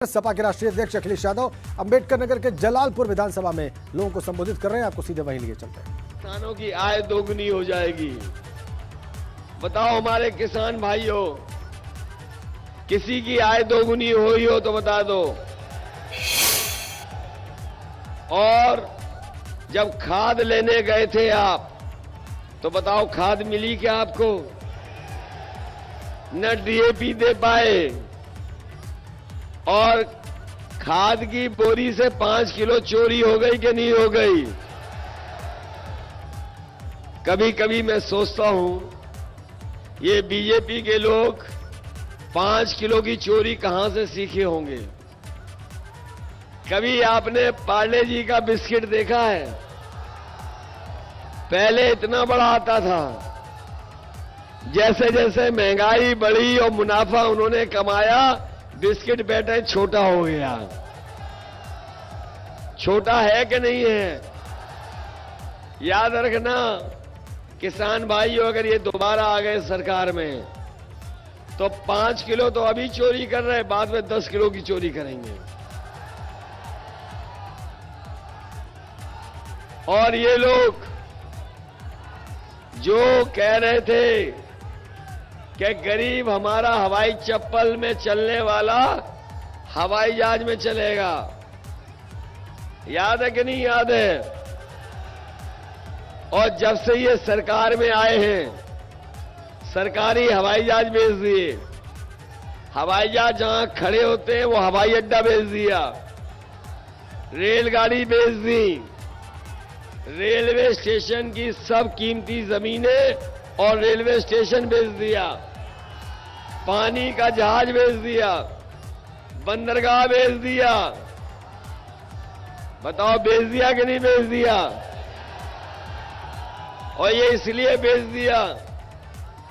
सपा के राष्ट्रीय अध्यक्ष अखिलेश यादव अंबेडकर नगर के जलालपुर विधानसभा में लोगों को संबोधित कर रहे हैं। आपको सीधे वहीं लिए चलते हैं। किसानों की आय दोगुनी हो जाएगी। बताओ हमारे किसान भाइयों, किसी की आय दोगुनी हुई हो तो बता दो। और जब खाद लेने गए थे आप, तो बताओ खाद मिली क्या आपको? न डीएपी दे पाए, और खाद की बोरी से 5 किलो चोरी हो गई कि नहीं हो गई? कभी कभी मैं सोचता हूं, ये बीजेपी के लोग 5 किलो की चोरी कहां से सीखे होंगे? कभी आपने पार्ले जी का बिस्किट देखा है? पहले इतना बड़ा आता था, जैसे जैसे महंगाई बढ़ी और मुनाफा उन्होंने कमाया, बिस्किट बैठे छोटा हो गया। छोटा है कि नहीं है? याद रखना किसान भाइयों, अगर ये दोबारा आ गए सरकार में, तो 5 किलो तो अभी चोरी कर रहे हैं, बाद में 10 किलो की चोरी करेंगे। और ये लोग जो कह रहे थे कि गरीब हमारा हवाई चप्पल में चलने वाला हवाई जहाज में चलेगा, याद है कि नहीं याद है? और जब से ये सरकार में आए हैं, सरकारी हवाई जहाज भेज दिए। हवाई जहाज जहां खड़े होते हैं वो हवाई अड्डा भेज दिया, रेलगाड़ी भेज दी, रेलवे स्टेशन की सब कीमती जमीनें और रेलवे स्टेशन भेज दिया, पानी का जहाज भेज दिया, बंदरगाह भेज दिया। बताओ भेज दिया कि नहीं भेज दिया? और ये इसलिए भेज दिया,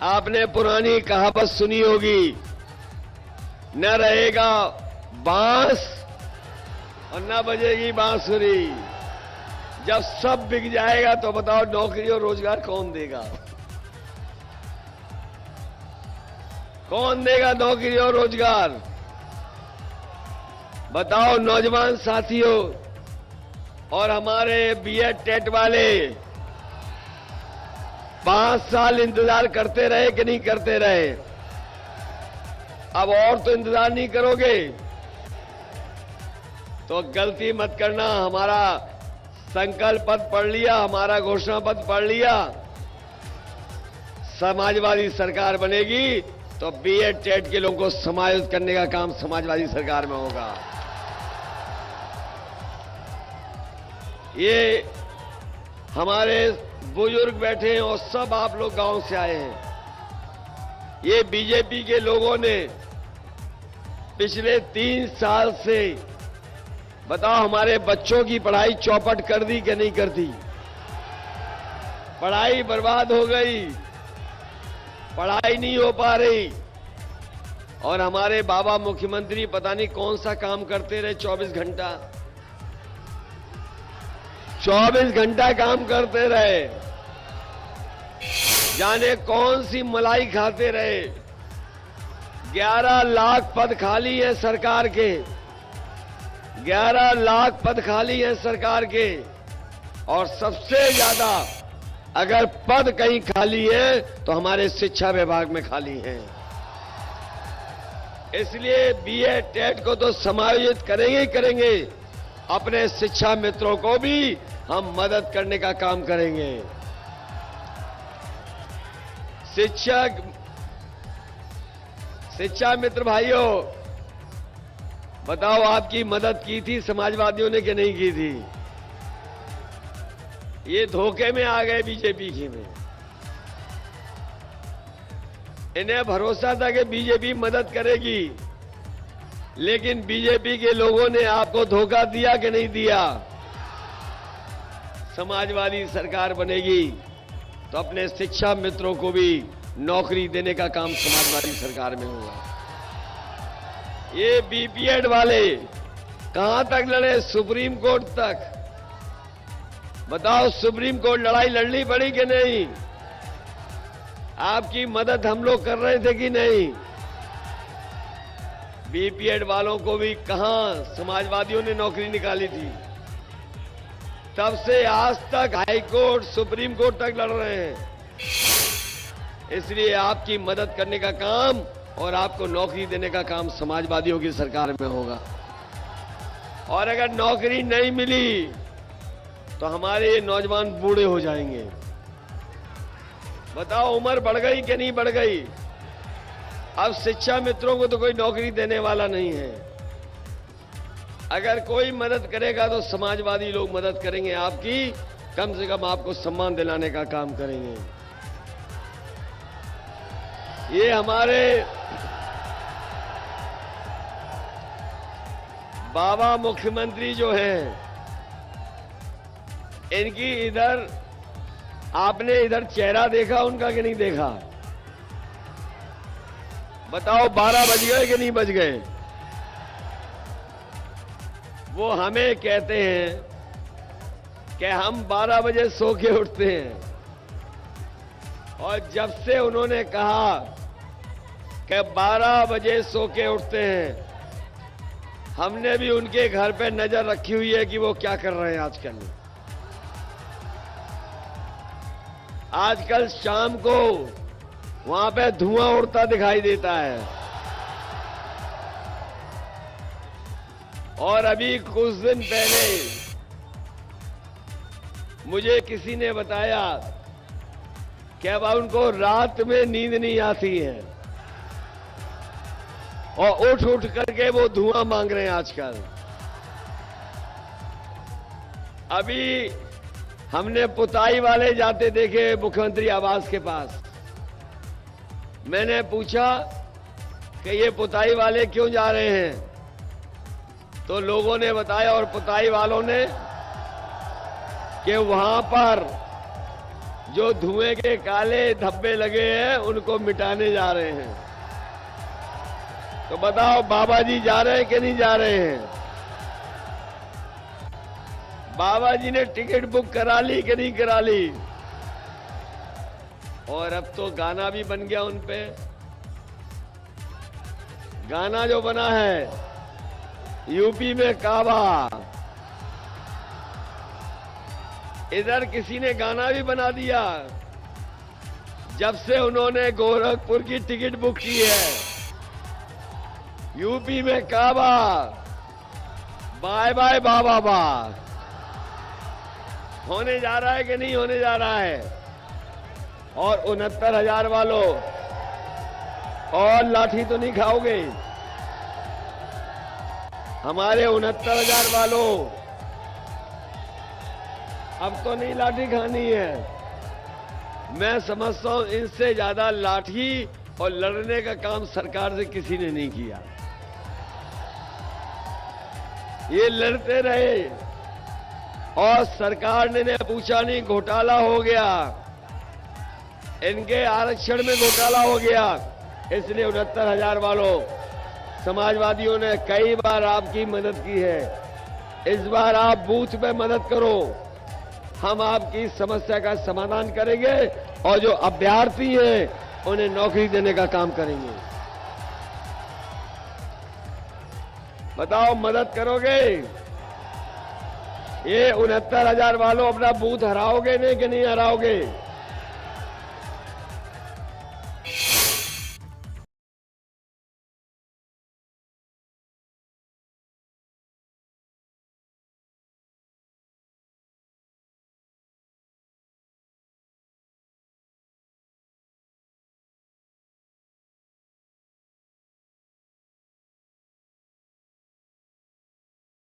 आपने पुरानी कहावत सुनी होगी, न रहेगा बांस और न बजेगी बांसुरी। जब सब बिक जाएगा तो बताओ नौकरी और रोजगार कौन देगा? कौन देगा नौकरी और रोजगार? बताओ नौजवान साथियों और हमारे बीएड टेट वाले 5 साल इंतजार करते रहे कि नहीं करते रहे? अब और तो इंतजार नहीं करोगे तो गलती मत करना। हमारा संकल्प पत्र पढ़ लिया, हमारा घोषणा पत्र पढ़ लिया, समाजवादी सरकार बनेगी तो बीएड टेट के लोगों को समायोजित करने का काम समाजवादी सरकार में होगा। ये हमारे बुजुर्ग बैठे हैं और सब आप लोग गांव से आए हैं। ये बीजेपी के लोगों ने पिछले 3 साल से, बताओ हमारे बच्चों की पढ़ाई चौपट कर दी कि नहीं कर दी? पढ़ाई बर्बाद हो गई, पढ़ाई नहीं हो पा रही। और हमारे बाबा मुख्यमंत्री पता नहीं कौन सा काम करते रहे, 24 घंटा 24 घंटा काम करते रहे, जाने कौन सी मलाई खाते रहे। 11 लाख पद खाली है सरकार के, 11 लाख पद खाली है सरकार के। और सबसे ज्यादा अगर पद कहीं खाली है तो हमारे शिक्षा विभाग में खाली है। इसलिए बीएड टेट को तो समायोजित करेंगे ही करेंगे, अपने शिक्षा मित्रों को भी हम मदद करने का काम करेंगे। शिक्षा मित्र भाइयों, बताओ आपकी मदद की थी समाजवादियों ने कि नहीं की थी? ये धोखे में आ गए बीजेपी की में। इन्हें भरोसा था कि बीजेपी मदद करेगी, लेकिन बीजेपी के लोगों ने आपको धोखा दिया कि नहीं दिया? समाजवादी सरकार बनेगी तो अपने शिक्षा मित्रों को भी नौकरी देने का काम समाजवादी सरकार में होगा। ये बीपीएड वाले कहां तक लड़े? सुप्रीम कोर्ट तक। बताओ सुप्रीम कोर्ट लड़ाई लड़नी पड़ी कि नहीं? आपकी मदद हम लोग कर रहे थे कि नहीं? बीपीएड वालों को भी कहां समाजवादियों ने नौकरी निकाली थी। तब से आज तक हाई कोर्ट, सुप्रीम कोर्ट तक लड़ रहे हैं। इसलिए आपकी मदद करने का काम और आपको नौकरी देने का काम समाजवादियों की सरकार में होगा। और अगर नौकरी नहीं मिली तो हमारे ये नौजवान बूढ़े हो जाएंगे। बताओ, उम्र बढ़ गई कि नहीं बढ़ गई? अब शिक्षा मित्रों को तो कोई नौकरी देने वाला नहीं है। अगर कोई मदद करेगा तो समाजवादी लोग मदद करेंगे आपकी, कम से कम आपको सम्मान दिलाने का काम करेंगे। ये हमारे बाबा मुख्यमंत्री जो हैं, इनकी इधर आपने इधर चेहरा देखा उनका कि नहीं देखा? बताओ, 12 बज गए कि नहीं बज गए? वो हमें कहते हैं कि हम 12 बजे सो के उठते हैं, और जब से उन्होंने कहा कि 12 बजे सो के उठते हैं, हमने भी उनके घर पे नजर रखी हुई है कि वो क्या कर रहे हैं आजकल। आजकल शाम को वहां पे धुआं उड़ता दिखाई देता है। और अभी कुछ दिन पहले मुझे किसी ने बताया कि अब उनको रात में नींद नहीं आती है और उठ उठ करके वो धुआं मांग रहे हैं आजकल। अभी हमने पुताई वाले जाते देखे मुख्यमंत्री आवास के पास। मैंने पूछा कि ये पुताई वाले क्यों जा रहे हैं, तो लोगों ने बताया और पुताई वालों ने कि वहां पर जो धुएं के काले धब्बे लगे हैं उनको मिटाने जा रहे हैं। तो बताओ, बाबा जी जा रहे हैं कि नहीं जा रहे हैं? बाबा जी ने टिकट बुक करा ली कि नहीं करा ली? और अब तो गाना भी बन गया उन पे। गाना जो बना है यूपी में काबा, इधर किसी ने गाना भी बना दिया। जब से उन्होंने गोरखपुर की टिकट बुक की है, यूपी में काबा, बाय बाय बाबा बा। होने जा रहा है कि नहीं होने जा रहा है? और 69,000 वालों, और लाठी तो नहीं खाओगे? हमारे 69,000 वालों, अब तो नहीं लाठी खानी है। मैं समझता हूं इनसे ज्यादा लाठी और लड़ने का काम सरकार से किसी ने नहीं किया। ये लड़ते रहे और सरकार ने पूछा नहीं, घोटाला हो गया, इनके आरक्षण में घोटाला हो गया। इसलिए 69,000 वालों, समाजवादियों ने कई बार आपकी मदद की है। इस बार आप बूथ पे मदद करो, हम आपकी समस्या का समाधान करेंगे और जो अभ्यर्थी हैं उन्हें नौकरी देने का काम करेंगे। बताओ, मदद करोगे? ये 69,000 वालों अपना बूथ हराओगे नहीं कि नहीं हराओगे?